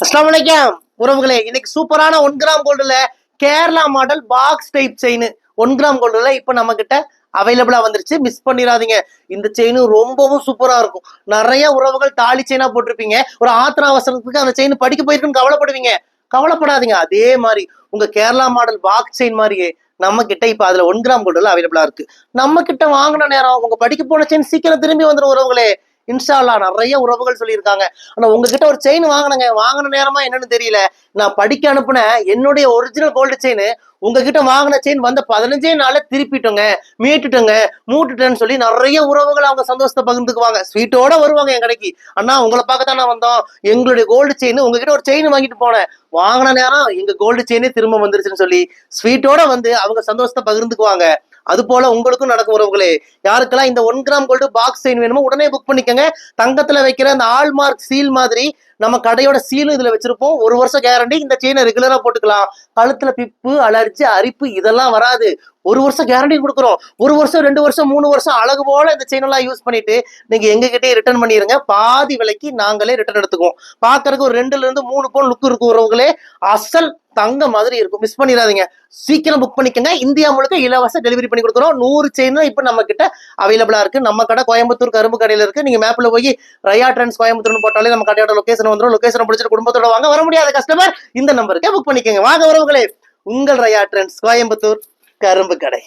அஸ்ஸலாமு அலைக்கும் உறவுகளே, இன்னைக்கு சூப்பரான 1 கிராம் கோல்டுல Kerala model box type chain 1 gram கோல்டுல இப்ப நம்ம கிட்ட அவைலபிளா வந்துருச்சு. மிஸ் பண்ணிடாதீங்க. இந்த செயின் ரொம்பவும் சூப்பரா இருக்கும். நிறைய உறவுகள் தாலி செயினா போட்டிருப்பீங்க. ஒரு ஆத்திர அவசரத்துக்கு அந்த செயின் படிக்க போயிருக்குன்னு கவலைப்படுவீங்க. கவலைப்படாதீங்க. அதே மாதிரி உங்க கேரளா மாடல் பாக்ஸ் செயின் மாதிரியே நம்ம கிட்ட இப்ப அதுல 1 கிராம் கோல்டுல அவைலபிளா இருக்கு. நம்ம கிட்ட வாங்கின நேரம் உங்க படிக்க போன செயின் சீக்கிரம் திரும்பி வந்துடும் உறவுகளே. இன்ஷா அல்லாஹ் நிறைய உறவுகள் சொல்லியிருக்காங்க. ஆனா உங்ககிட்ட ஒரு செயின் வாங்கினங்க, வாங்கின நேரமா என்னன்னு தெரியல. நான் படிக்க அனுப்புன என்னுடைய ஒரிஜினல் கோல்டு செயின் உங்ககிட்ட வாங்கின செயின் வந்த 15 நாள்ல திருப்பிட்டோங்க, மீட்டுட்டோங்க, மூட்டுட்டேன்னு சொல்லி நிறைய உறவுகள் அவங்க சந்தோஷத்தை பகிர்ந்துக்குவாங்க. ஸ்வீட்டோட வருவாங்க என் கடைக்கு. அண்ணா உங்களை பார்க்கத்தான் நான் வந்தோம், எங்களுடைய கோல்டு செயின் உங்ககிட்ட ஒரு செயின் வாங்கிட்டு போனேன், வாங்கின நேரம் எங்க கோல்டு செயினே திரும்ப வந்துருச்சுன்னு சொல்லி ஸ்வீட்டோட வந்து அவங்க சந்தோஷத்தை பகிர்ந்துக்குவாங்க. அது போல உங்களுக்கும் நடக்கும் உறவுகளே. யாருக்கெல்லாம் இந்த 1 கிராம் கோல்டு பாக்ஸ் செயின் வேணுமோ உடனே புக் பண்ணிக்கோங்க. தங்கத்துல வைக்கிற அந்த ஆல்மார்க் சீல் மாதிரி நம்ம கடையோட சீலும் இதுல வச்சிருப்போம். 1 வருஷம் கேரண்டி. இந்த செயினை ரெகுலரா போட்டுக்கலாம். கழுத்துல பிப்பு, அலர்ஜி, அரிப்பு இதெல்லாம் வராது. 1 வருஷம் கேரண்டி கொடுக்குறோம். 1 வருஷம் 2 வருஷம் 3 வருஷம் அழகு போல இந்த செயின் எல்லாம் யூஸ் பண்ணிட்டு நீங்க எங்ககிட்டயே ரிட்டர்ன் பண்ணிருங்க. பாதி விலைக்கு நாங்களே ரிட்டர்ன் எடுத்துக்குவோம். பாக்குறதுக்கு ஒரு 2ல இருந்து 3 பவுன் லுக் இருக்கும் உறவுகளே. அசல் தங்க மாதிரி இருக்கும். மிஸ் பண்ணிடாதீங்க. சீக்கிரம் புக் பண்ணிக்கங்க. இந்தியா முழுக்க இலவச டெலிவரி பண்ணி கொடுக்குறோம். 100 செயின் இப்ப நம்ம கிட்ட அவைலபிளா இருக்கு. நம்ம கடை கோயம்புத்தூர் கரும்பு கடையில இருக்கு. நீங்க மேப்ல போய் ரயா ட்ரெண்ட்ஸ் கோயம்புத்தூர்னு போட்டாலே நம்ம கடையோட லொகேஷன் வந்துடும். லொகேஷன் பிடிச்சிட்டு குடும்பத்தோட வாங்க. வர முடியாத கஸ்டமர் இந்த நம்பருக்கு புக் பண்ணிக்கோங்க. வாங்க உறவுகளே, உங்கள் ரயா ட்ரெண்ட்ஸ் கோயம்புத்தூர் கரும்பு கடை.